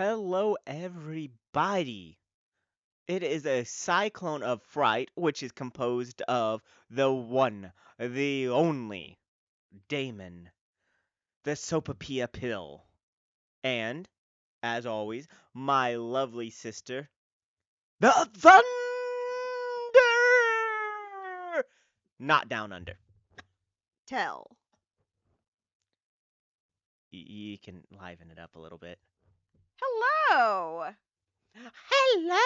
Hello, everybody. It is a cyclone of fright, which is composed of the one, the only Damon, the Sopapilla Pill, and, as always, my lovely sister, the Thunder! Not down under. Tell. You can liven it up a little bit. Hello! Hello!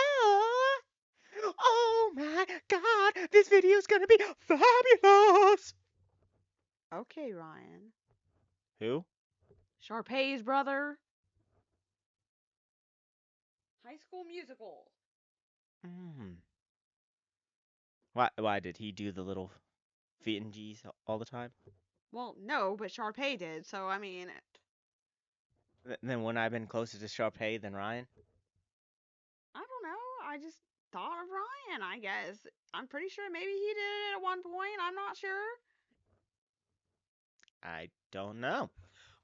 Oh my god, this video is gonna be fabulous! Okay, Ryan. Who? Sharpay's brother. High School Musical. Hmm. Why did he do the little feet and G's all the time? Well, no, but Sharpay did, so I mean, Then wouldn't I have been closer to Sharpay than Ryan? I don't know. I just thought of Ryan, I guess. I'm pretty sure maybe he did it at one point. I'm not sure. I don't know.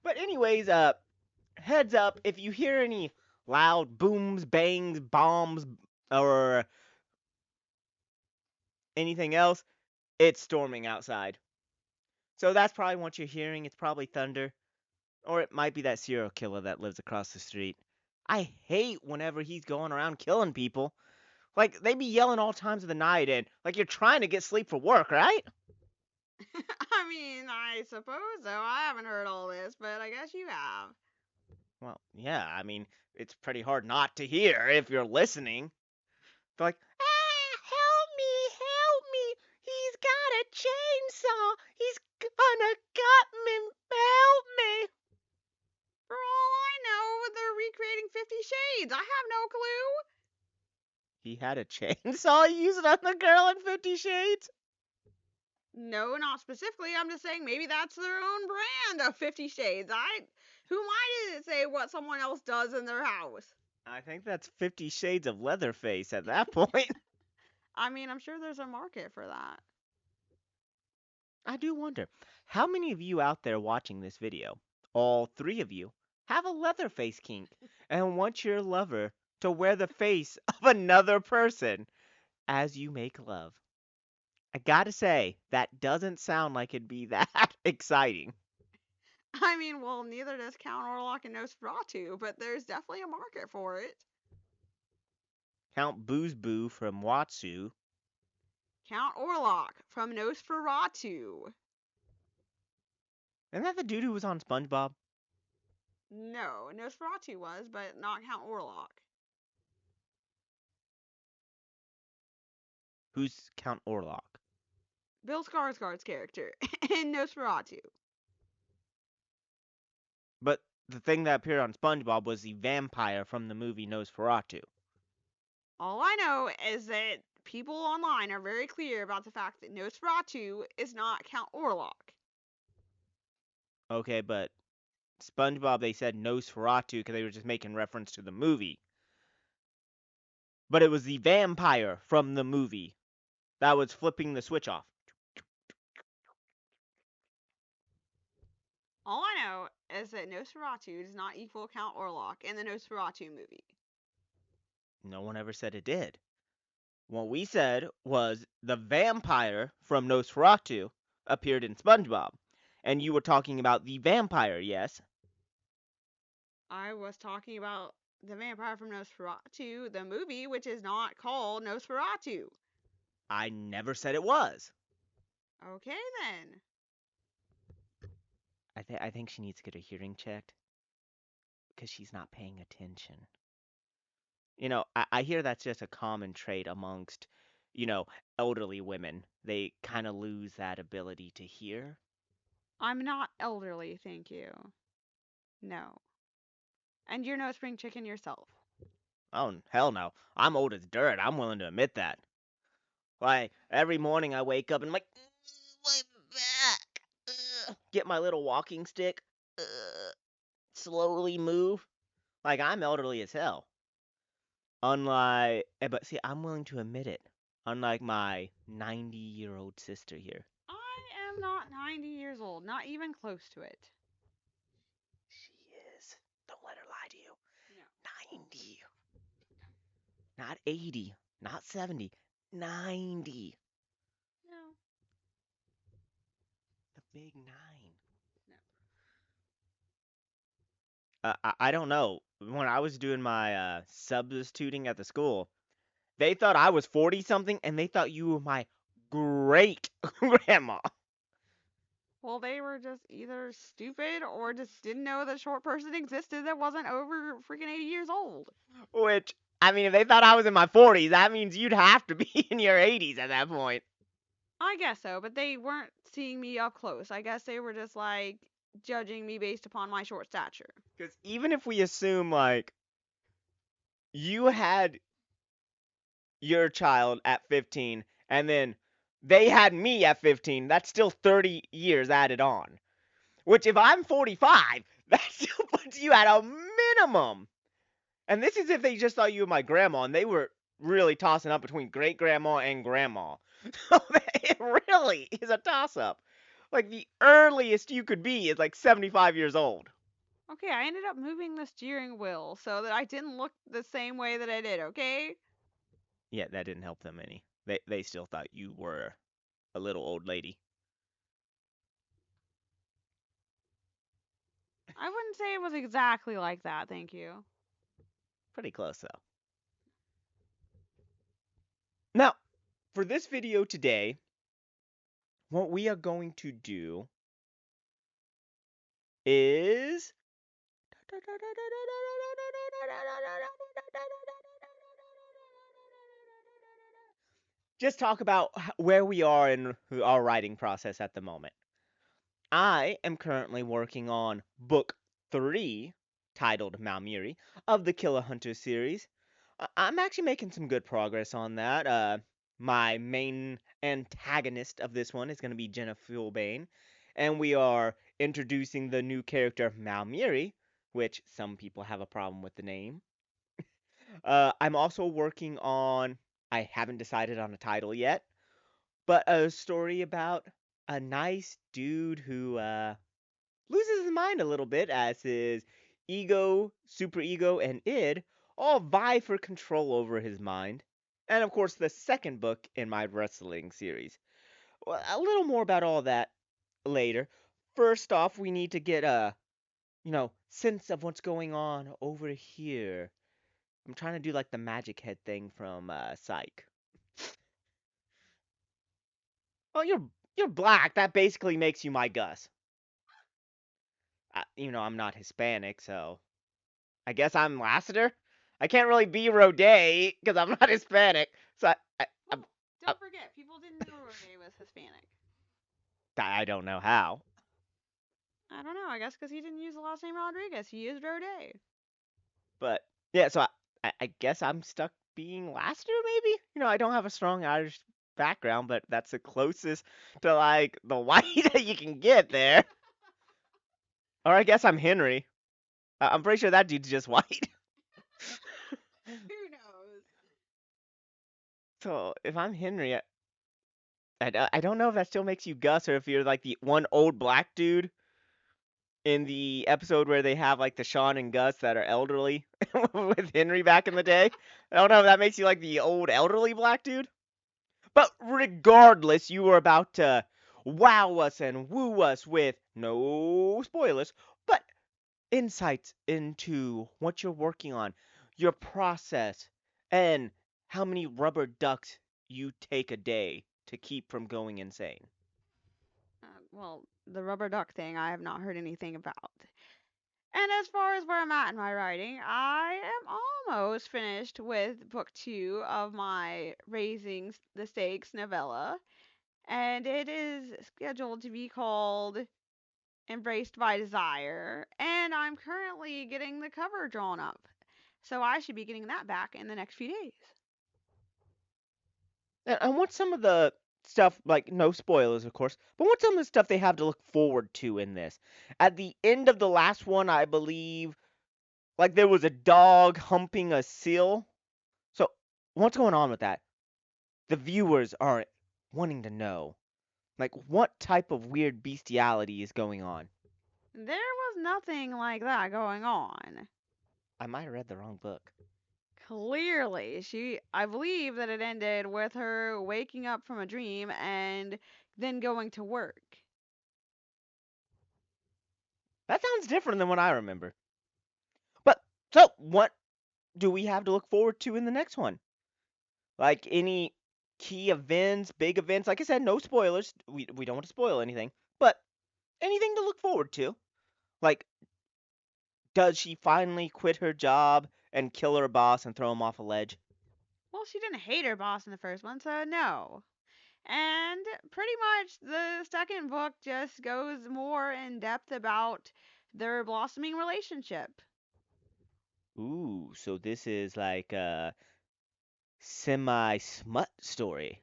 But anyways, heads up, if you hear any loud booms, bangs, bombs, or anything else, it's storming outside. So that's probably what you're hearing. It's probably thunder. Or it might be that serial killer that lives across the street. I hate whenever he's going around killing people. Like, they be yelling all times of the night, and, like, you're trying to get sleep for work, right? I mean, I suppose so. I haven't heard all this, but I guess you have. Well, yeah, I mean, it's pretty hard not to hear if you're listening. They're like, help me, he's got a chainsaw, he's gonna cut me, help me. For all I know, they're recreating 50 Shades. I have no clue. He had a chainsaw, he used it on the girl in 50 Shades? No, not specifically. I'm just saying maybe that's their own brand of 50 Shades. Who am I to say what someone else does in their house? I think that's 50 Shades of Leatherface at that point. I mean, I'm sure there's a market for that. I do wonder, how many of you out there watching this video, all three of you, have a Leatherface kink and want your lover to wear the face of another person as you make love? I gotta say, that doesn't sound like it'd be that exciting. I mean, well, neither does Count Orlok and Nosferatu, but there's definitely a market for it. Count Booze Boo from Watsu. Count Orlok from Nosferatu. Isn't that the dude who was on SpongeBob? No, Nosferatu was, but not Count Orlok. Who's Count Orlok? Bill Skarsgård's character in Nosferatu. But the thing that appeared on SpongeBob was the vampire from the movie Nosferatu. All I know is that people online are very clear about the fact that Nosferatu is not Count Orlok. Okay, but SpongeBob, they said Nosferatu because they were just making reference to the movie. But it was the vampire from the movie that was flipping the switch off. All I know is that Nosferatu does not equal Count Orlok in the Nosferatu movie. No one ever said it did. What we said was the vampire from Nosferatu appeared in SpongeBob. And you were talking about the vampire, yes? I was talking about the vampire from Nosferatu, the movie, which is not called Nosferatu. I never said it was. Okay then. I think she needs to get her hearing checked because she's not paying attention. I hear that's just a common trait amongst, elderly women. They kind of lose that ability to hear. I'm not elderly, thank you. No. And you're no spring chicken yourself. Oh, hell no. I'm old as dirt. I'm willing to admit that. Like, every morning I wake up and I'm like, my back. Get my little walking stick. Slowly move. Like, I'm elderly as hell. But see, I'm willing to admit it. Unlike my 90-year-old sister here. I am not 90 years old, not even close to it. She is. Don't let her lie to you. No. Not 80, not 70, 90. No. The big nine. No. I don't know. When I was doing my substituting at the school, they thought I was 40 something and they thought you were my great grandma. Well, they were just either stupid or just didn't know that a short person existed that wasn't over freaking 80 years old. Which, I mean, if they thought I was in my 40s, that means you'd have to be in your 80s at that point. I guess so, but they weren't seeing me up close. I guess they were just like judging me based upon my short stature. Because even if we assume, like, you had your child at 15 and then they had me at 15, that's still 30 years added on. Which, if I'm 45, that still puts you at a minimum. And this is if they just thought you were my grandma and they were really tossing up between great grandma and grandma. So it really is a toss up. Like the earliest you could be is like 75 years old. Okay, I ended up moving the steering wheel so that I didn't look the same way that I did, okay? Yeah, that didn't help them any. They still thought you were a little old lady. I wouldn't say it was exactly like that, thank you. Pretty close though. Now, for this video today, what we are going to do is just talk about where we are in our writing process at the moment. I am currently working on book 3, titled Malmiri, of the Killer Hunter series. I'm actually making some good progress on that. My main antagonist of this one is going to be Jenna Fuelbane, and we are introducing the new character Malmiri, which some people have a problem with the name. I'm also working on, I haven't decided on a title yet, but a story about a nice dude who loses his mind a little bit as his ego, superego, and id all vie for control over his mind. And of course, the second book in my wrestling series. Well, a little more about all that later. First off, we need to get a, sense of what's going on over here. I'm trying to do like the magic head thing from Psych. Well, you're black. That basically makes you my Gus. I'm not Hispanic, so I guess I'm Lassiter. I can't really be Roday because I'm not Hispanic. So Well, I, don't forget, people didn't know Rene was Hispanic. I don't know how. I don't know, I guess because he didn't use the last name Rodriguez. He used Rode. But yeah, so I guess I'm stuck being Lassiter, maybe? I don't have a strong Irish background, but that's the closest to like the white that you can get there. Or I guess I'm Henry. I'm pretty sure that dude's just white. Who knows? So if I'm Henry, I don't know if that still makes you Gus or if you're like the one old black dude in the episode where they have like the Sean and Gus that are elderly with Henry back in the day. I don't know if that makes you like the old elderly black dude. But regardless, you were about to wow us and woo us with no spoilers, but insights into what you're working on, your process, and how many rubber ducks you take a day to keep from going insane. Well, the rubber duck thing, I have not heard anything about. And as far as where I'm at in my writing, I am almost finished with book 2 of my Raising the Stakes novella. And it is scheduled to be called Embraced by Desire. And I'm currently getting the cover drawn up. So I should be getting that back in the next few days. And what's some of the stuff, like, no spoilers, of course, but what's some of the stuff they have to look forward to in this? At the end of the last one, I believe, like, there was a dog humping a seal. So, what's going on with that? The viewers are wanting to know. Like, what type of weird bestiality is going on? There was nothing like that going on. I might have read the wrong book. Clearly, I believe that it ended with her waking up from a dream and then going to work. That sounds different than what I remember. But so what do we have to look forward to in the next one? Like any key events, big events? Like I said, no spoilers. We don't want to spoil anything. But anything to look forward to? Like, does she finally quit her job and kill her boss and throw him off a ledge? Well, she didn't hate her boss in the first one, so no. And pretty much the second book just goes more in depth about their blossoming relationship. Ooh, so this is like a semi smut story.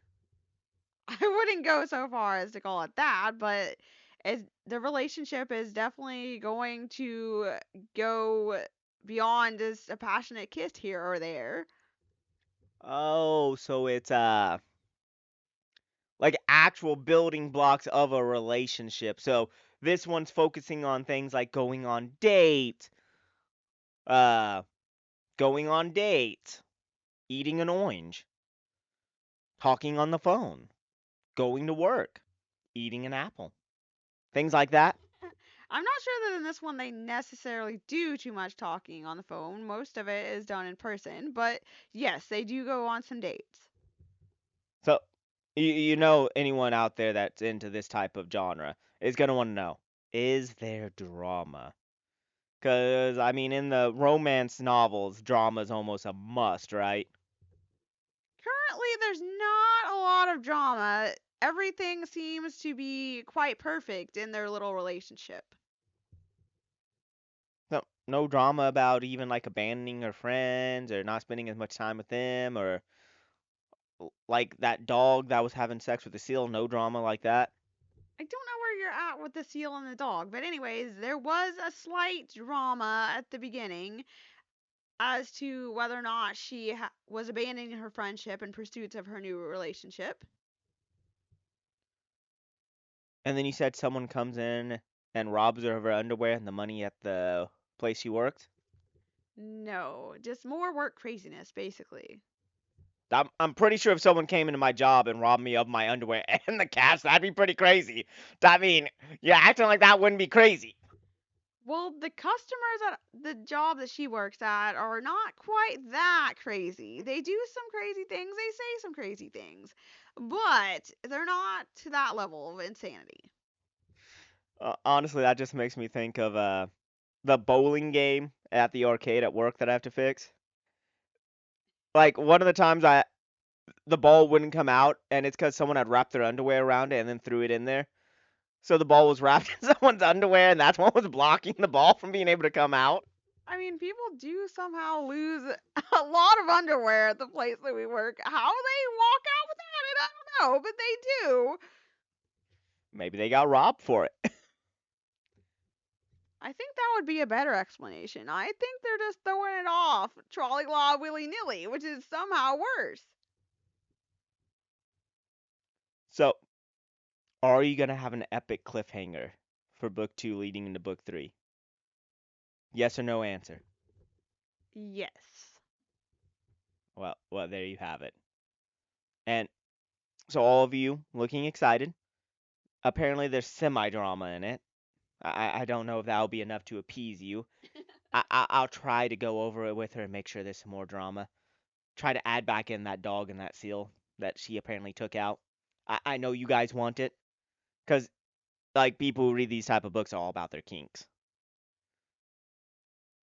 I wouldn't go so far as to call it that, but the relationship is definitely going to go beyond just a passionate kiss here or there. Oh, so it's like actual building blocks of a relationship. So this one's focusing on things like uh going on dates, eating an orange, talking on the phone, going to work, eating an apple. Things like that. I'm not sure that in this one they necessarily do too much talking on the phone. Most of it is done in person, but yes, they do go on some dates. So you know anyone out there that's into this type of genre is going to want to know, is there drama? Cuz I mean in the romance novels, drama is almost a must, right? Currently, there's not a lot of drama. Everything seems to be quite perfect in their little relationship. No drama about even like abandoning her friends or not spending as much time with them or like that dog that was having sex with the seal, no drama like that. I don't know where you're at with the seal and the dog, but anyways, there was a slight drama at the beginning as to whether or not she was abandoning her friendship in pursuit of her new relationship. And then you said someone comes in and robs her of her underwear and the money at the place she worked. No, just more work craziness, basically. I'm pretty sure if someone came into my job and robbed me of my underwear and the cash, that'd be pretty crazy. I mean, yeah, acting like that wouldn't be crazy. Well, the customers at the job that she works at are not quite that crazy. They do some crazy things, they say some crazy things, but they're not to that level of insanity. Honestly, that just makes me think of the bowling game at the arcade at work that I have to fix. Like one of the times the ball wouldn't come out, and it's because someone had wrapped their underwear around it and then threw it in there. So the ball was wrapped in someone's underwear, and that's what was blocking the ball from being able to come out. I mean, people do somehow lose a lot of underwear at the place that we work. How they walk out without it, I don't know, but they do. Maybe they got robbed for it. I think that would be a better explanation. I think they're just throwing it off, trolley law willy nilly, which is somehow worse. So, are you gonna have an epic cliffhanger for book two leading into book three? Yes or no answer. Yes. Well, there you have it. And so all of you looking excited. Apparently, there's semi drama in it. I don't know if that'll be enough to appease you. I'll try to go over it with her and make sure there's some more drama. Try to add back in that dog and that seal that she apparently took out. I know you guys want it, cause like people who read these type of books are all about their kinks.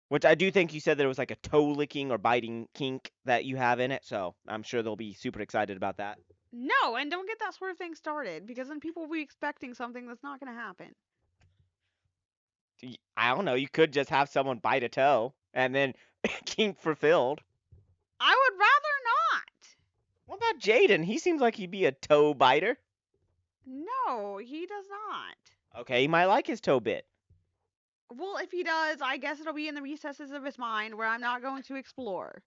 Which I do think you said there was like a toe licking or biting kink that you have in it, so I'm sure they'll be super excited about that. No, and don't get that sort of thing started because then people will be expecting something that's not going to happen. I don't know, you could just have someone bite a toe and then kink fulfilled. I would rather What about Jaden? He seems like he'd be a toe biter. not. No, he does not. Okay, he might like his toe bit. Well, if he does, I guess it'll be in the recesses of his mind where I'm not going to explore.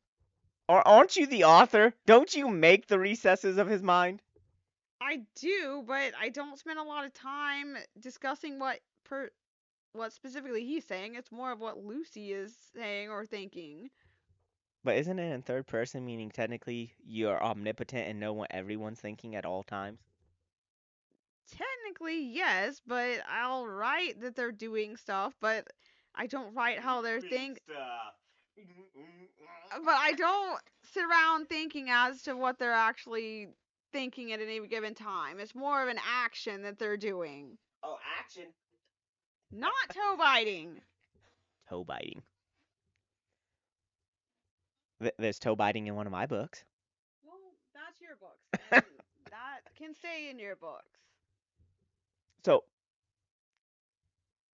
Or aren't you the author? Don't you make the recesses of his mind? I do, but I don't spend a lot of time discussing what specifically he's saying. It's more of what Lucy is saying or thinking. But isn't it in third person, meaning technically you're omnipotent and know what everyone's thinking at all times? Technically, yes, but I'll write that they're doing stuff, but I don't write how they're Doing think. stuff. But I don't sit around thinking as to what they're actually thinking at any given time. It's more of an action that they're doing, Oh, action. not toe biting. Toe biting. There's toe biting in one of my books. Well, that's your books, and that can stay in your books. So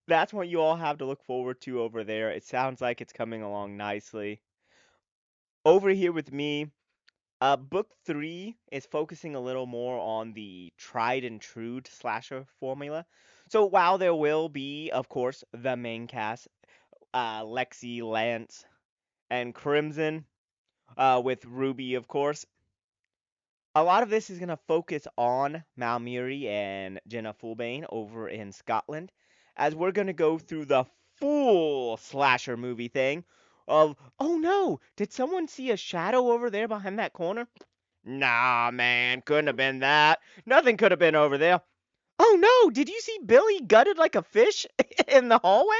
that's what you all have to look forward to over there. It sounds like it's coming along nicely. Over here with me, book three is focusing a little more on the tried and true slasher formula. So while there will be, of course, the main cast, Lexi, Lance, and Crimson, with Ruby, of course, a lot of this is going to focus on Malmuri and Jenna Fulbane over in Scotland, as we're going to go through the full slasher movie thing of, oh no, did someone see a shadow over there behind that corner? Nah, man, couldn't have been that. Nothing could have been over there. Oh no, did you see Billy gutted like a fish in the hallway?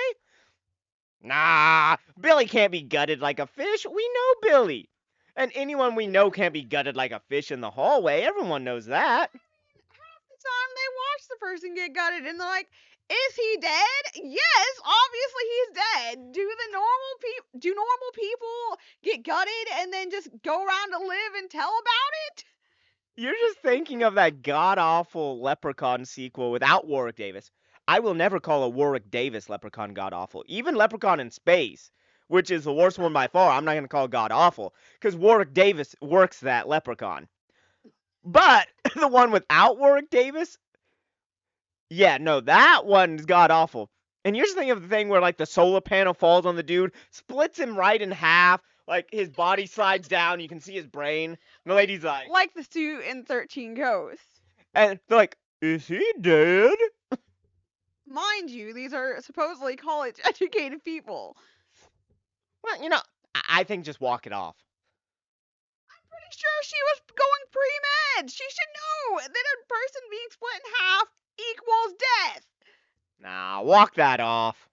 Nah, Billy can't be gutted like a fish. We know Billy. And anyone we know can't be gutted like a fish in the hallway. Everyone knows that. Half the time they watch the person get gutted, and they're like, "Is he dead?" Yes, obviously he's dead. Do normal people get gutted and then just go around to live and tell about it? You're just thinking of that god awful Leprechaun sequel without Warwick Davis. I will never call a Warwick Davis Leprechaun god awful. Even Leprechaun in Space, which is the worst one by far, I'm not going to call god awful because Warwick Davis works that Leprechaun. But the one without Warwick Davis, yeah, no, that one's god awful. And you're just thinking of the thing where like the solar panel falls on the dude, splits him right in half, like his body slides down, you can see his brain. And the lady's like, Like the suit in 13 Ghosts. and they're like, is he dead? Mind you, these are supposedly college educated people. Well, I think just walk it off. Pretty sure she was going pre-med. She should know that a person being split in half equals death. Nah, walk that off.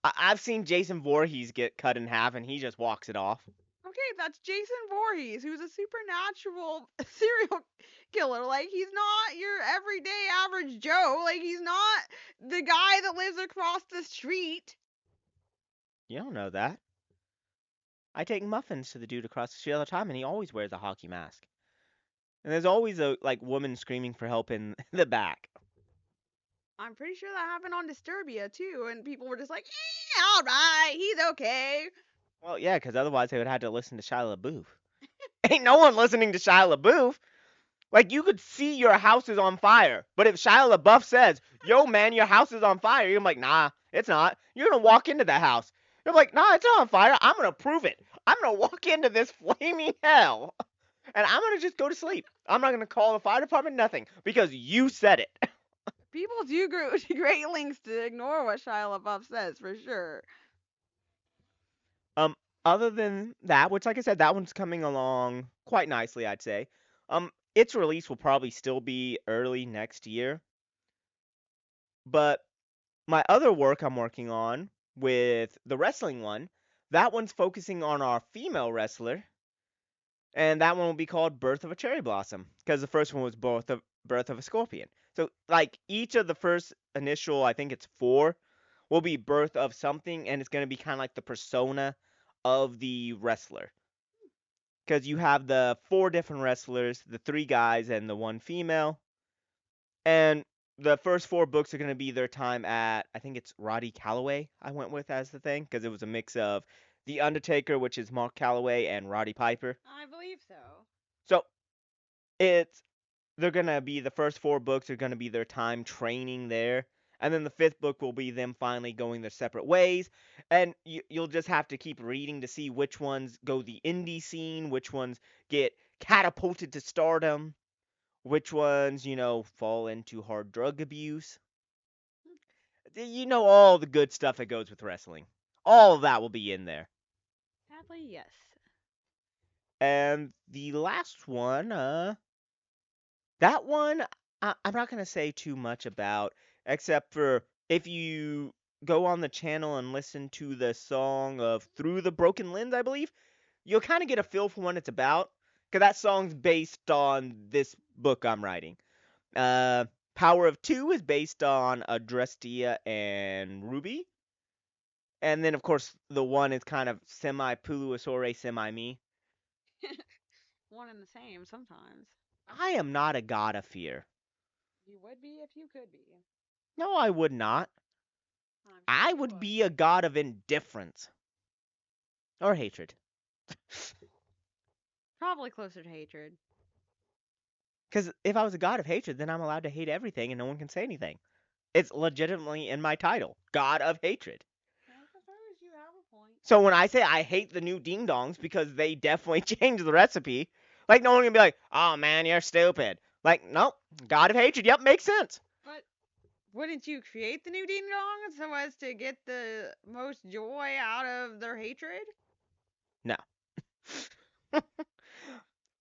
I've seen Jason Voorhees get cut in half, and he just walks it off. Okay, that's Jason Voorhees, who's a supernatural serial killer. Like, he's not your everyday average Joe. Like, he's not the guy that lives across the street. You don't know that. I take muffins to the dude across the street all the time, and he always wears a hockey mask. And there's always a like woman screaming for help in the back. I'm pretty sure that happened on Disturbia, too, and people were just like, alright, he's okay. Well, yeah, because otherwise they would have to listen to Shia LaBeouf. Ain't no one listening to Shia LaBeouf. Like, you could see your house is on fire, but if Shia LaBeouf says, yo, man, your house is on fire, you're like, nah, it's not. You're gonna walk into that house. You're like, nah, it's not on fire. I'm gonna prove it. I'm gonna walk into this flaming hell, and I'm gonna just go to sleep. I'm not gonna call the fire department, nothing, because you said it. People do go to great lengths to ignore what Shia LaBeouf says, for sure. Um, other than that, which, like I said, that one's coming along quite nicely, I'd say. Its release will probably still be early next year, but my other work I'm working on with the wrestling one, that one's focusing on our female wrestler, and that one will be called Birth of a Cherry Blossom, because the first one was Birth of a Scorpion. So like each of the first initial, I think it's four, will be birth of something, and it's gonna be kind of like the persona of the wrestler. Because you have the four different wrestlers, the three guys and the one female, and the first four books are going to be their time at, I think it's Roddy Calloway, I went with as the thing, because it was a mix of The Undertaker, which is Mark Calloway, and Roddy Piper. I believe so. So it's, they're going to be, the first four books are going to be their time training there. And then the fifth book will be them finally going their separate ways. And you'll just have to keep reading to see which ones go the indie scene, which ones get catapulted to stardom, which ones, fall into hard drug abuse. You know all the good stuff that goes with wrestling. All of that will be in there. Sadly, yes. And the last one, that one, I'm not going to say too much about, except for if you go on the channel and listen to the song of Through the Broken Lens, I believe, you'll kind of get a feel for what it's about. Because that song's based on this book I'm writing. Uh, Power of Two is based on Adrestia and Ruby. And then, of course, the one is kind of semi Puluasore, semi me. One and the same sometimes. I am not a god of fear. You would be if you could be. No, I would not. I'm sure I you would would. be a god of indifference or hatred. Probably closer to hatred. Because if I was a god of hatred, then I'm allowed to hate everything and no one can say anything. It's legitimately in my title, God of Hatred. I suppose you have a point. So when I say I hate the new ding dongs because they definitely changed the recipe, like no one can be like, "Oh man, you're stupid." Like, nope, God of Hatred. Yep, makes sense. But wouldn't you create the new Ding Dong so as to get the most joy out of their hatred? No.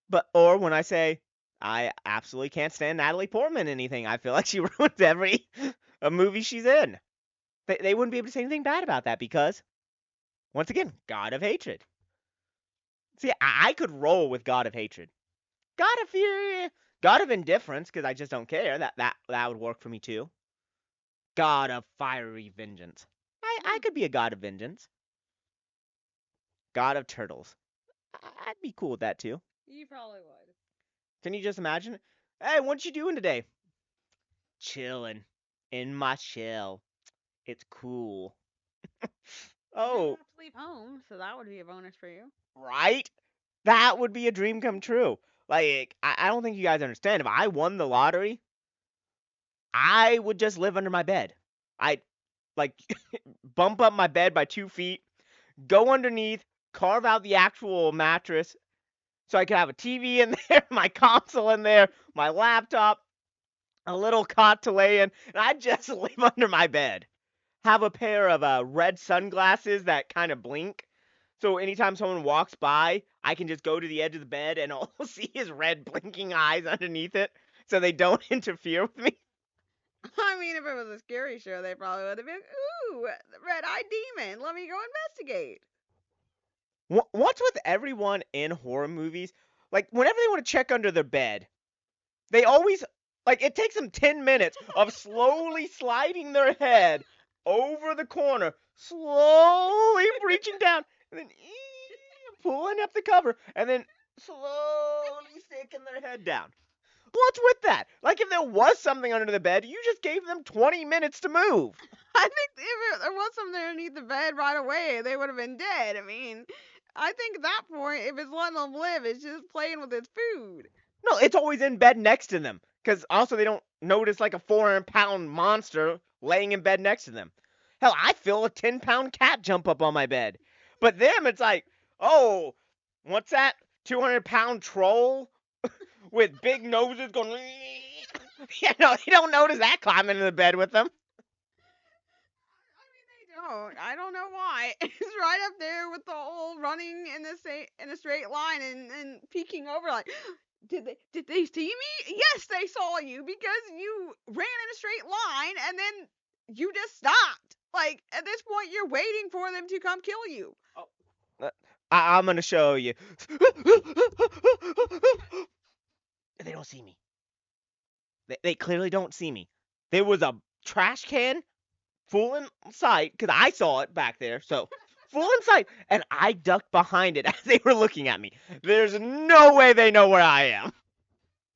But or when I say I absolutely can't stand Natalie Portman in anything, I feel like she ruins every a movie she's in. They wouldn't be able to say anything bad about that because once again, God of Hatred. See, I could roll with God of Hatred. God of Fear, God of Indifference, because I just don't care. That would work for me too. God of Fiery Vengeance. I Hmm, could be a God of Vengeance. God of Turtles. I'd be cool with that too. you probably would. Can you just imagine? Hey, what you doing today? Chilling in my shell. It's cool. You never Oh, have to leave home, so that would be a bonus for you. right? That would be a dream come true. Like, I don't think you guys understand. If I won the lottery, I would just live under my bed. I'd, like, bump up my bed by 2 feet, go underneath, carve out the actual mattress so I could have a TV in there, my console in there, my laptop, a little cot to lay in, and I'd just live under my bed. Have a pair of red sunglasses that kind of blink. So anytime someone walks by, I can just go to the edge of the bed and all see his red blinking eyes underneath it so they don't interfere with me. I mean, if it was a scary show, they probably would have been, ooh, the red-eyed demon. Let me go investigate. What's with everyone in horror movies? Like, whenever they want to check under their bed, they always, like, it takes them 10 minutes of slowly sliding their head over the corner, slowly reaching down, and then pulling up the cover, and then slowly sticking their head down. What's with that? Like, if there was something under the bed, you just gave them 20 minutes to move. I think if there was something underneath the bed right away, they would have been dead. I mean, I think at that point, if it's letting them live, it's just playing with its food. No, it's always in bed next to them. Because also they don't notice like a 400-pound monster laying in bed next to them. Hell, I feel a 10-pound cat jump up on my bed. But them, it's like, oh, what's that? 200-pound troll with big noses going. You know, they don't notice that climbing into the bed with them. I mean, they don't. I don't know why. It's right up there with the whole running in a straight line and peeking over like, did they see me? Yes, they saw you because you ran in a straight line and then you just stopped. Like at this point, you're waiting for them to come kill you. Oh, I'm going to show you. They don't see me. They clearly don't see me. There was a trash can full in sight because I saw it back there. So full in sight, and I ducked behind it as they were looking at me. There's no way they know where I am.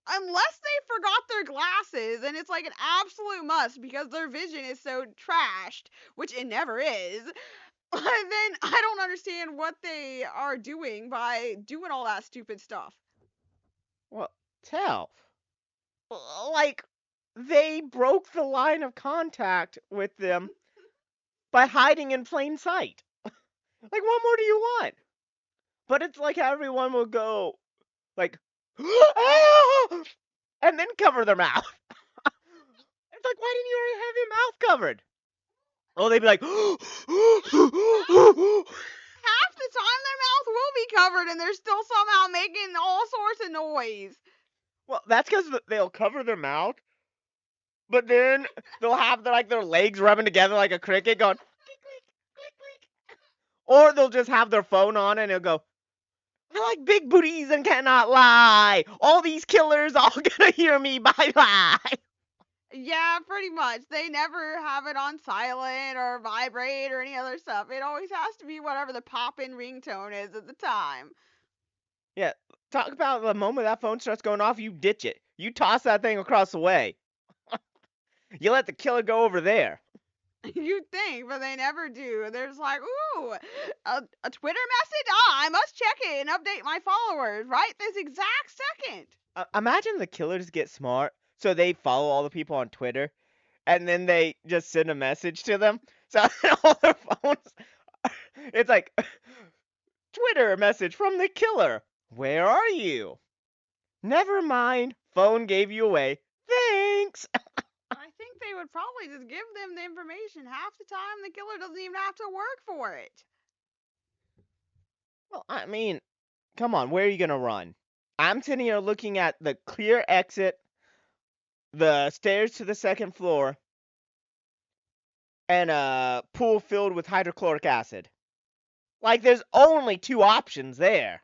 Unless they forgot their glasses, and it's like an absolute must because their vision is so trashed, which it never is. Then I don't understand what they are doing by doing all that stupid stuff. Well, tell. Like, they broke the line of contact with them by hiding in plain sight. Like, what more do you want? But it's like everyone will go, like, and then cover their mouth. It's like, why didn't you already have your mouth covered? Oh, they'd be like, Half the time their mouth will be covered and they're still somehow making all sorts of noise. Well, that's because they'll cover their mouth, but then they'll have their legs rubbing together like a cricket going, click, click, click, click. Or they'll just have their phone on and it'll go, I like big booties and cannot lie. All these killers all gonna hear me bye bye. Yeah, pretty much. They never have it on silent or vibrate or any other stuff. It always has to be whatever the pop-in ringtone is at the time. Yeah, talk about the moment that phone starts going off, you ditch it. You toss that thing across the way. You let the killer go over there. You'd think, but they never do. They're just like, ooh, a Twitter message? Ah, I must check it and update my followers right this exact second. Imagine the killers get smart, so they follow all the people on Twitter, and then they just send a message to them. So all their phones, it's like Twitter message from the killer. Where are you? Never mind. Phone gave you away. Thanks. I think they would probably just give them the information. Half the time, the killer doesn't even have to work for it. Well, I mean, come on. Where are you gonna run? I'm sitting here looking at the clear exit, the stairs to the second floor, and a pool filled with hydrochloric acid. Like, there's only two options there.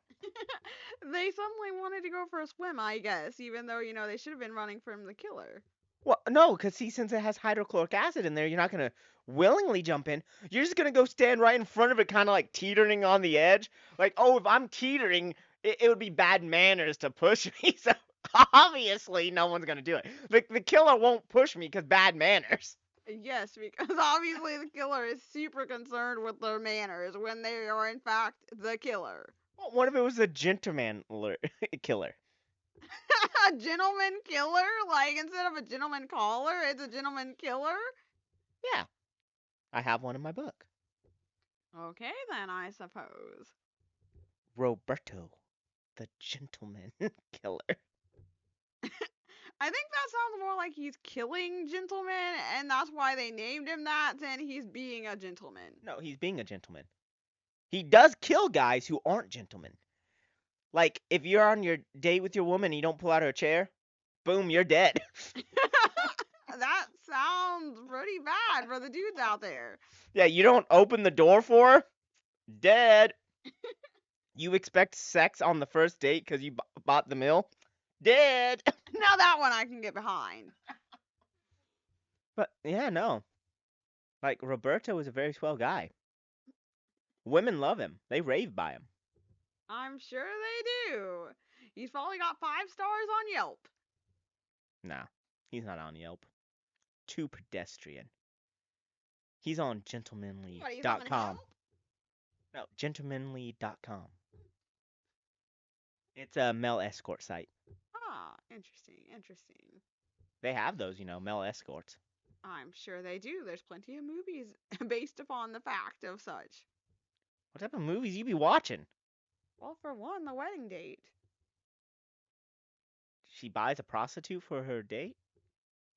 They suddenly wanted to go for a swim, I guess, even though, they should have been running from the killer. Well, no, because see, since it has hydrochloric acid in there, you're not going to willingly jump in. You're just going to go stand right in front of it, kind of like teetering on the edge. Like, oh, if I'm teetering, it would be bad manners to push me. So obviously, no one's going to do it. The killer won't push me because bad manners. Yes, because obviously the killer is super concerned with their manners when they are, in fact, the killer. Well, what if it was a gentleman killer? A gentleman killer? Like, instead of a gentleman caller, it's a gentleman killer? Yeah, I have one in my book. Okay, then, I suppose. Roberto, the gentleman killer. I think that sounds more like he's killing gentlemen, and that's why they named him that, than he's being a gentleman. No, he's being a gentleman. He does kill guys who aren't gentlemen. Like, if you're on your date with your woman and you don't pull out her chair, boom, you're dead. That sounds pretty bad for the dudes out there. Yeah, you don't open the door for her, dead. You expect sex on the first date because you bought the meal, dead. Now that one I can get behind. But, yeah, no. Like, Roberto is a very swell guy. Women love him, they rave by him. I'm sure they do. He's probably got 5 stars on Yelp. Nah, he's not on Yelp. Too pedestrian. He's on What, he's on gentlemanly.com. Yelp? No, gentlemanly.com. It's a male escort site. Ah, interesting, interesting. They have those, male escorts. I'm sure they do. There's plenty of movies based upon the fact of such. What type of movies you be watching? Well, for one, the wedding date. She buys a prostitute for her date?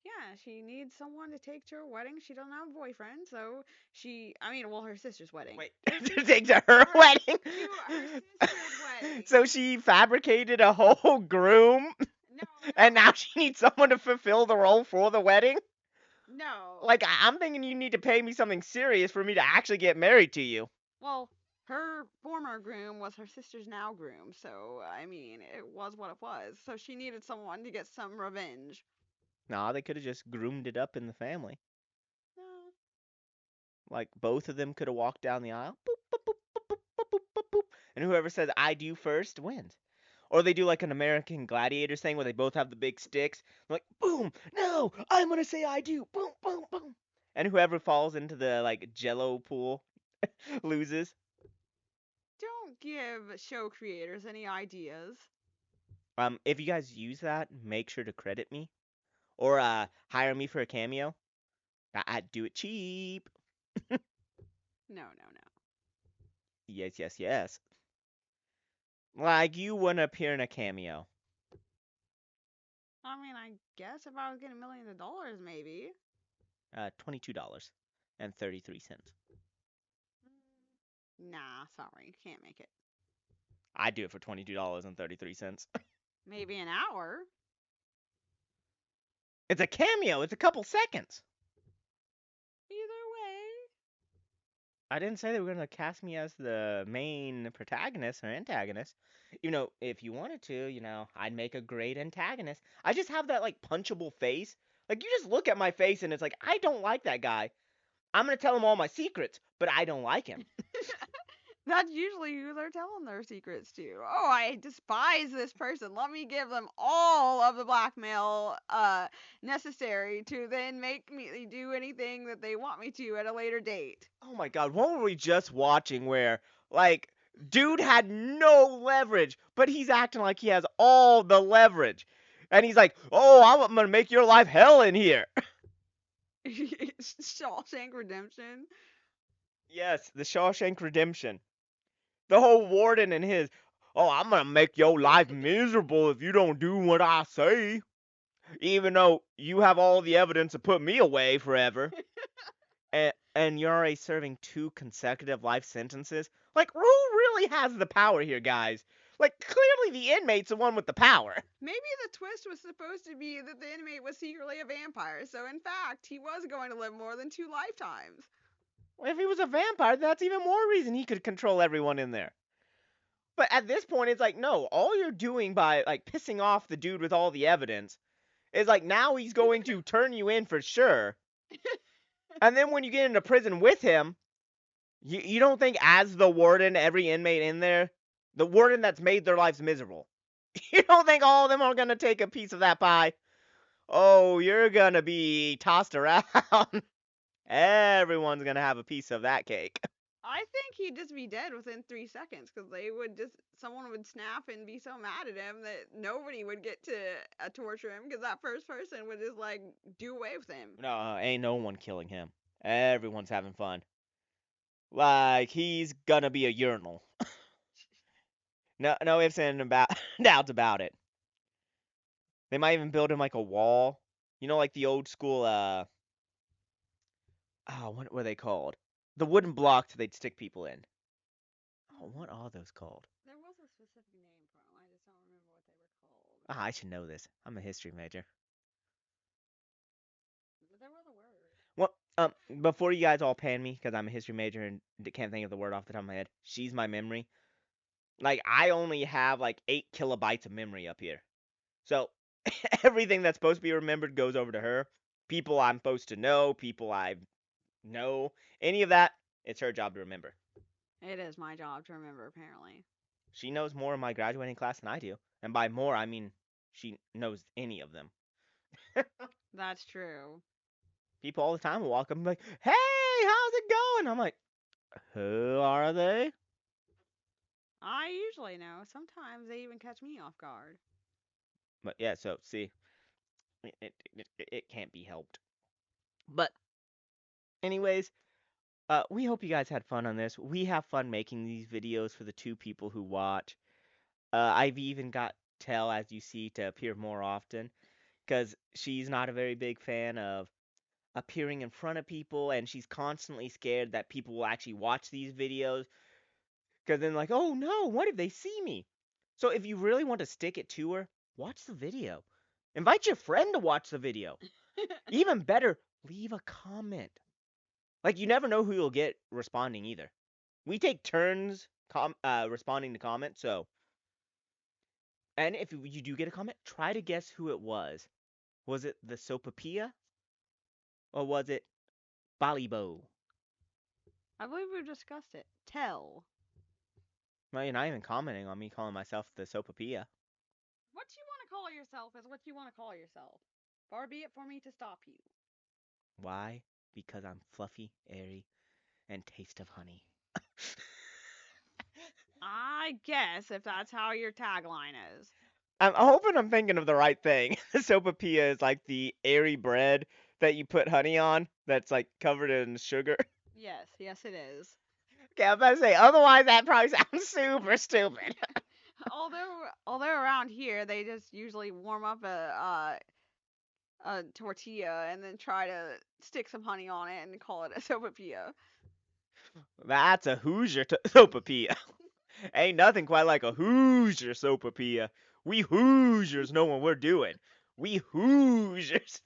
Yeah, she needs someone to take to her wedding. She doesn't have a boyfriend, so her sister's wedding. Wait, to take to her wedding? Her sister's wedding. So she fabricated a whole groom, No, and now she needs someone to fulfill the role for the wedding? no. Like, I'm thinking you need to pay me something serious for me to actually get married to you. Well, her former groom was her sister's now groom, so it was what it was. So she needed someone to get some revenge. Nah, they could have just groomed it up in the family. No. Like, both of them could have walked down the aisle. Boop, boop, boop, boop, boop, boop, boop, boop, boop. And whoever says, I do first, wins. Or they do like an American Gladiators thing where they both have the big sticks. Like, boom, no, I'm gonna say I do. Boom, boom, boom. And whoever falls into the, like, jello pool loses. Don't give show creators any ideas. If you guys use that, make sure to credit me. Or, hire me for a cameo. I'd do it cheap. No, no, no. Yes, yes, yes. Like, you wouldn't appear in a cameo. I guess if I was getting millions of dollars, maybe. $22.33. Nah, sorry, can't make it. I'd do it for $22.33. Maybe an hour. It's a cameo. It's a couple seconds. Either way. I didn't say they were gonna cast me as the main protagonist or antagonist. If you wanted to, I'd make a great antagonist. I just have that like punchable face. Like you just look at my face and it's like I don't like that guy. I'm gonna tell him all my secrets, but I don't like him. That's usually who they're telling their secrets to. Oh, I despise this person. Let me give them all of the blackmail necessary to then make me do anything that they want me to at a later date. Oh my god, what were we just watching where like dude had no leverage, but he's acting like he has all the leverage. And he's like, "Oh, I'm gonna make your life hell in here." Shawshank Redemption. Yes, the Shawshank Redemption. The whole warden and his, "Oh, I'm gonna make your life miserable if you don't do what I say, even though you have all the evidence to put me away forever." And you're already serving two consecutive life sentences. Like, who really has the power here, guys? Like, clearly the inmate's the one with the power. Maybe the twist was supposed to be that the inmate was secretly a vampire, so in fact, he was going to live more than 2 lifetimes. If he was a vampire, that's even more reason he could control everyone in there. But at this point, it's like, no, all you're doing by, like, pissing off the dude with all the evidence is, like, now he's going to turn you in for sure. And then when you get into prison with him, you don't think, as the warden, every inmate in there, the warden that's made their lives miserable, you don't think all of them are going to take a piece of that pie? Oh, you're going to be tossed around. Everyone's going to have a piece of that cake. I think he'd just be dead within 3 seconds because someone would snap and be so mad at him that nobody would get to torture him because that first person would just like do away with him. No, ain't no one killing him. Everyone's having fun. Like, he's gonna be a urinal. No, no ifs and doubts about it. They might even build him like a wall. Like the old school, what were they called? The wooden blocks they'd stick people in. Oh, what are those called? There was a specific name for them. I just don't remember what they were called. Ah, I should know this. I'm a history major. But there was a word. Well, before you guys all pan me, because I'm a history major and can't think of the word off the top of my head, she's my memory. Like, I only have like 8 kilobytes of memory up here. So, everything that's supposed to be remembered goes over to her. People I'm supposed to know, people I know, any of that, it's her job to remember. It is my job to remember, apparently. She knows more of my graduating class than I do. And by more, I mean she knows any of them. That's true. People all the time will walk up and be like, "Hey, how's it going?" I'm like, "Who are they?" I usually know. Sometimes they even catch me off guard. But yeah, so see, it can't be helped. But anyways, we hope you guys had fun on this. We have fun making these videos for the 2 people who watch. I've even got Tell, as you see, to appear more often because she's not a very big fan of appearing in front of people, and she's constantly scared that people will actually watch these videos because then, like, oh no, what if they see me? So if you really want to stick it to her, watch the video. Invite your friend to watch the video. Even better, leave a comment. Like, you never know who you'll get responding either. We take turns responding to comments, so. And if you do get a comment, try to guess who it was. Was it the Sopapilla? Or was it Balibo? I believe we've discussed it. Tell. Well, you're not even commenting on me calling myself the Sopapilla. What you want to call yourself is what you want to call yourself. Far be it for me to stop you. Why? Because I'm fluffy, airy, and taste of honey. I guess if that's how your tagline is. I'm hoping I'm thinking of the right thing. Sopapilla is like the airy bread that you put honey on that's like covered in sugar. Yes, yes it is. Okay, I'm about to say, otherwise that probably sounds super stupid. although around here they just usually warm up a tortilla and then try to stick some honey on it and call it a sopapilla. That's a Hoosier Sopapilla. Ain't nothing quite like a Hoosier sopapilla. We Hoosiers know what we're doing. We Hoosiers.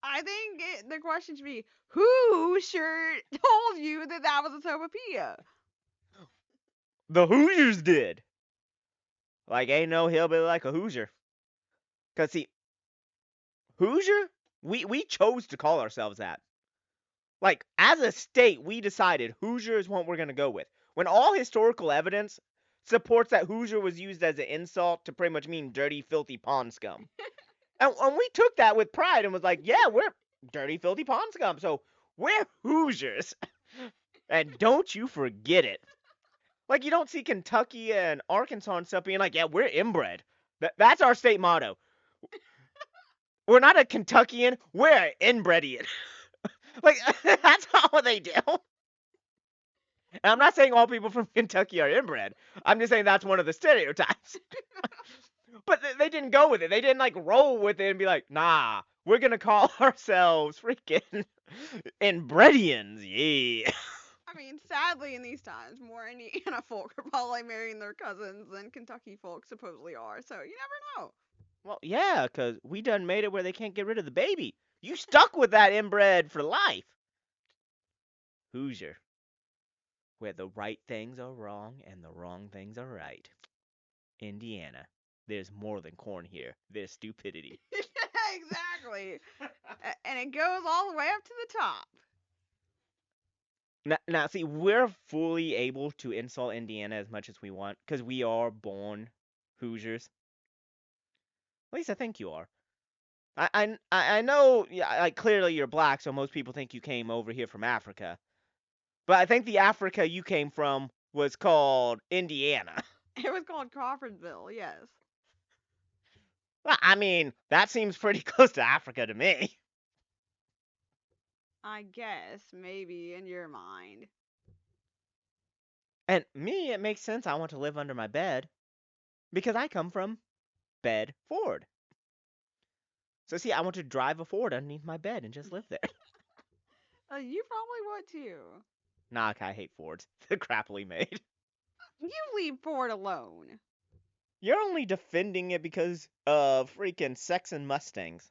I think the question should be, who sure told you that that was a sopapilla? The Hoosiers did. Like, ain't no hillbilly like a Hoosier. Because, see, Hoosier, we chose to call ourselves that. Like, as a state, we decided Hoosier is what we're going to go with. When all historical evidence supports that Hoosier was used as an insult to pretty much mean dirty, filthy pond scum. And we took that with pride and was like, yeah, we're dirty, filthy pond scum. So we're Hoosiers. And don't you forget it. Like, you don't see Kentucky and Arkansas and stuff being like, yeah, we're inbred. That's our state motto. We're not a Kentuckian, we're an inbredian. Like, that's not what they do. And I'm not saying all people from Kentucky are inbred. I'm just saying that's one of the stereotypes. But they didn't go with it. They didn't like roll with it and be like, nah, we're gonna call ourselves freaking inbredians. Yeah. I mean, sadly, in these times, more Indiana folk are probably marrying their cousins than Kentucky folk supposedly are. So you never know. Well, yeah, 'cause we done made it where they can't get rid of the baby. You stuck with that inbred for life. Hoosier, where the right things are wrong and the wrong things are right. Indiana, there's more than corn here. There's stupidity. Exactly. And it goes all the way up to the top. Now, see, we're fully able to insult Indiana as much as we want because we are born Hoosiers. At least I think you are. I know, yeah, like clearly you're black, so most people think you came over here from Africa. But I think the Africa you came from was called Indiana. It was called Crawfordsville, yes. Well, I mean, that seems pretty close to Africa to me. I guess, maybe, in your mind. And me, it makes sense I want to live under my bed because I come from Bedford. So see, I want to drive a Ford underneath my bed and just live there. You probably would too. Nah, I hate Fords. They're crappily made. You leave Ford alone. You're only defending it because of freaking sex and Mustangs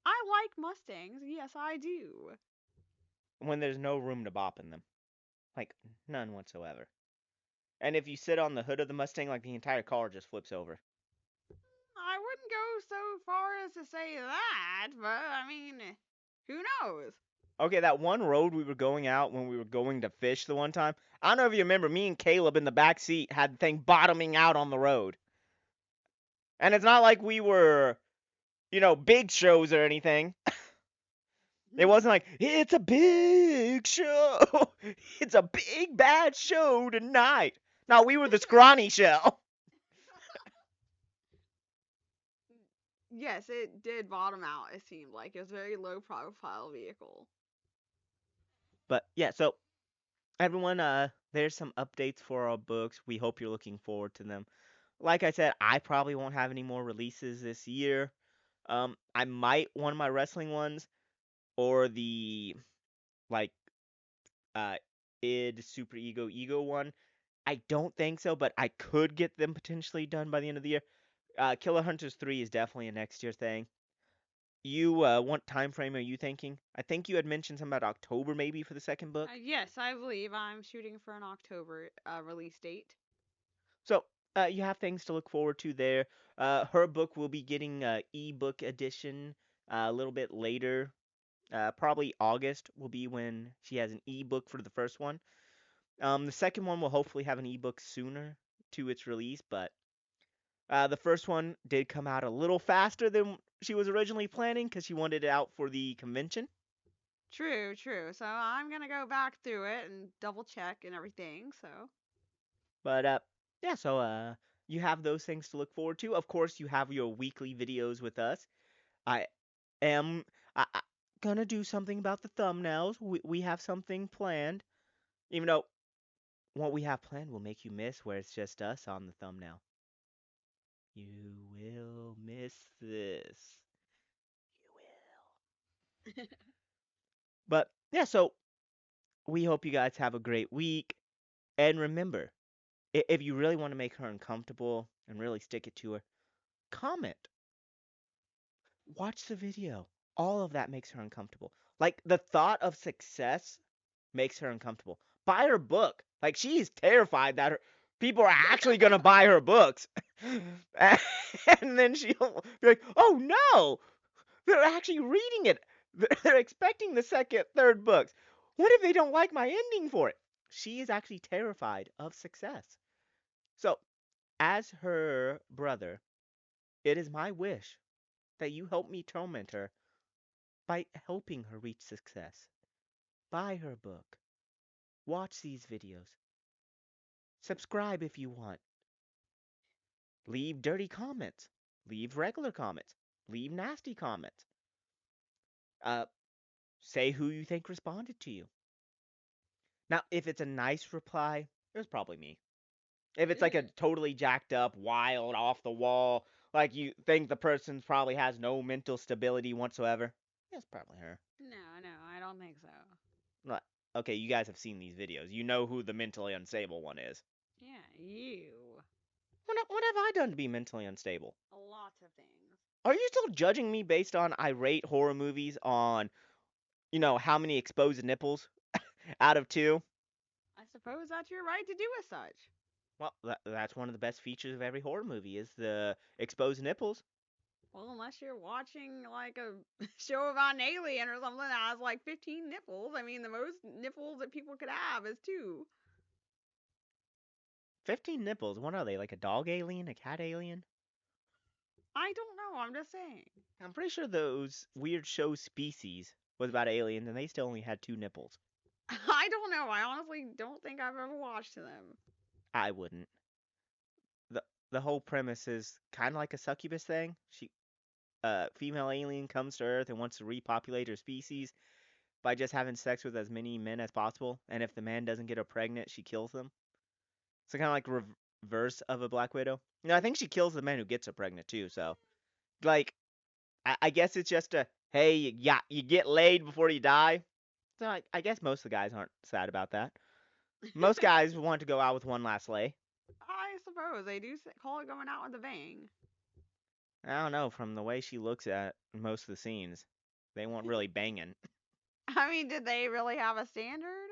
I like Mustangs. Yes, I do. when there's no room to bop in them. Like, none whatsoever. And if you sit on the hood of the Mustang, like the entire car just flips over. I wouldn't go so far as to say that, but I mean, who knows? Okay, that one road we were going out when we were going to fish the one time. I don't know if you remember, me and Caleb in the back seat had the thing bottoming out on the road. And it's not like we were, big shows or anything. It wasn't like, it's a big show. It's a big bad show tonight. No, we were the scrawny show. Yes, it did bottom out, it seemed like. It was a very low profile vehicle. But yeah, so everyone, there's some updates for our books. We hope you're looking forward to them. Like I said, I probably won't have any more releases this year. I might one of my wrestling ones or the like uh id super ego one. I don't think so, but I could get them potentially done by the end of the year. Killer Hunters 3 is definitely a next year thing. You what time frame are you thinking? I think you had mentioned something about October maybe for the second book. Yes, I believe I'm shooting for an October release date. So you have things to look forward to there. Her book will be getting ebook edition a little bit later. Probably August will be when she has an ebook for the first one. The second one will hopefully have an ebook sooner to its release, but the first one did come out a little faster than she was originally planning because she wanted it out for the convention. True, true. So I'm gonna go back through it and double check and everything. So But yeah, so you have those things to look forward to. Of course, you have your weekly videos with us. I am gonna do something about the thumbnails. We have something planned, even though what we have planned will make you miss where it's just us on the thumbnail. You will miss this. You will. But yeah, so we hope you guys have a great week. And remember, If you really want to make her uncomfortable and really stick it to her, comment, watch the video. All of that makes her uncomfortable. Like the thought of success makes her uncomfortable. Buy her book. Like she's terrified that people are actually gonna buy her books, and then she'll be like, "Oh no, they're actually reading it. They're expecting the second, third books. What if they don't like my ending for it?" She is actually terrified of success. So, as her brother, it is my wish that you help me torment her by helping her reach success. Buy her book. Watch these videos. Subscribe if you want. Leave dirty comments. Leave regular comments. Leave nasty comments. Uh, say who you think responded to you. Now, if it's a nice reply, it was probably me. If it's like a totally jacked up, wild, off the wall, like you think the person probably has no mental stability whatsoever, it's probably her. No, no, I don't think so. Like, okay, you guys have seen these videos. You know who the mentally unstable one is. Yeah, you. What have I done to be mentally unstable? Lots of things. Are you still judging me based on I rate horror movies on, how many exposed nipples out of two? I suppose that's your right to do as such. Well, that's one of the best features of every horror movie is the exposed nipples. Well, unless you're watching like a show about an alien or something that has like 15 nipples. I mean, the most nipples that people could have is two. 15 nipples. What are they? Like a dog alien? A cat alien? I don't know. I'm just saying. I'm pretty sure those weird show Species was about aliens and they still only had two nipples. I don't know. I honestly don't think I've ever watched them. I wouldn't. The whole premise is kind of like a succubus thing. Female alien comes to Earth and wants to repopulate her species by just having sex with as many men as possible. And if the man doesn't get her pregnant, she kills them. So kind of like reverse of a Black Widow. I think she kills the man who gets her pregnant too. So like, I guess it's just a hey, yeah, you get laid before you die. So I guess most of the guys aren't sad about that. Most guys want to go out with one last lay. I suppose they do call it going out with a bang. I don't know, from the way she looks at most of the scenes, they weren't really banging. I mean, did they really have a standard?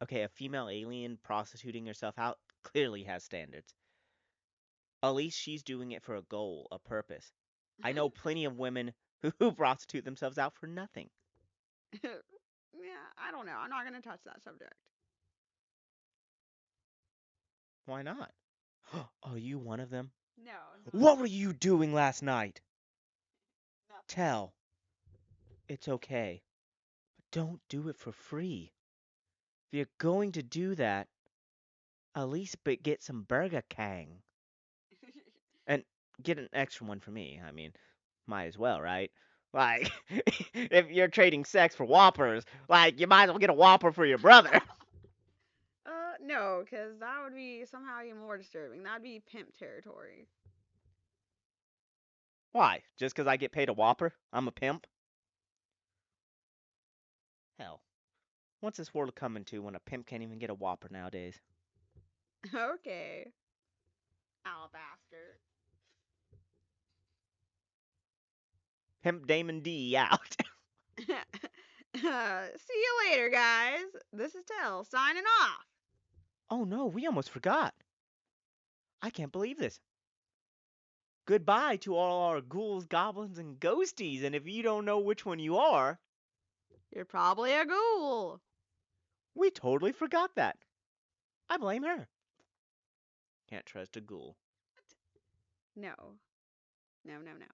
Okay, a female alien prostituting herself out clearly has standards. At least she's doing it for a goal, a purpose. I know plenty of women who prostitute themselves out for nothing. Yeah, I don't know. I'm not going to touch that subject. Why not? Are you one of them? No, not at What were all. you doing last night? Nothing. Tell. It's okay. But don't do it for free. If you're going to do that, at least get some Burger King. And get an extra one for me. I mean, might as well, right? Like, if you're trading sex for Whoppers, like, you might as well get a Whopper for your brother. No, because that would be somehow even more disturbing. That'd be pimp territory. Why? Just because I get paid a Whopper? I'm a pimp? Hell, what's this world coming to when a pimp can't even get a Whopper nowadays? Okay. Alabaster. Pimp Damon D out. See you later, guys. This is Tell signing off. Oh no, we almost forgot. I can't believe this. Goodbye to all our ghouls, goblins, and ghosties, and if you don't know which one you are, You're probably a ghoul. we totally forgot that. I blame her. Can't trust a ghoul. No. No, no, no.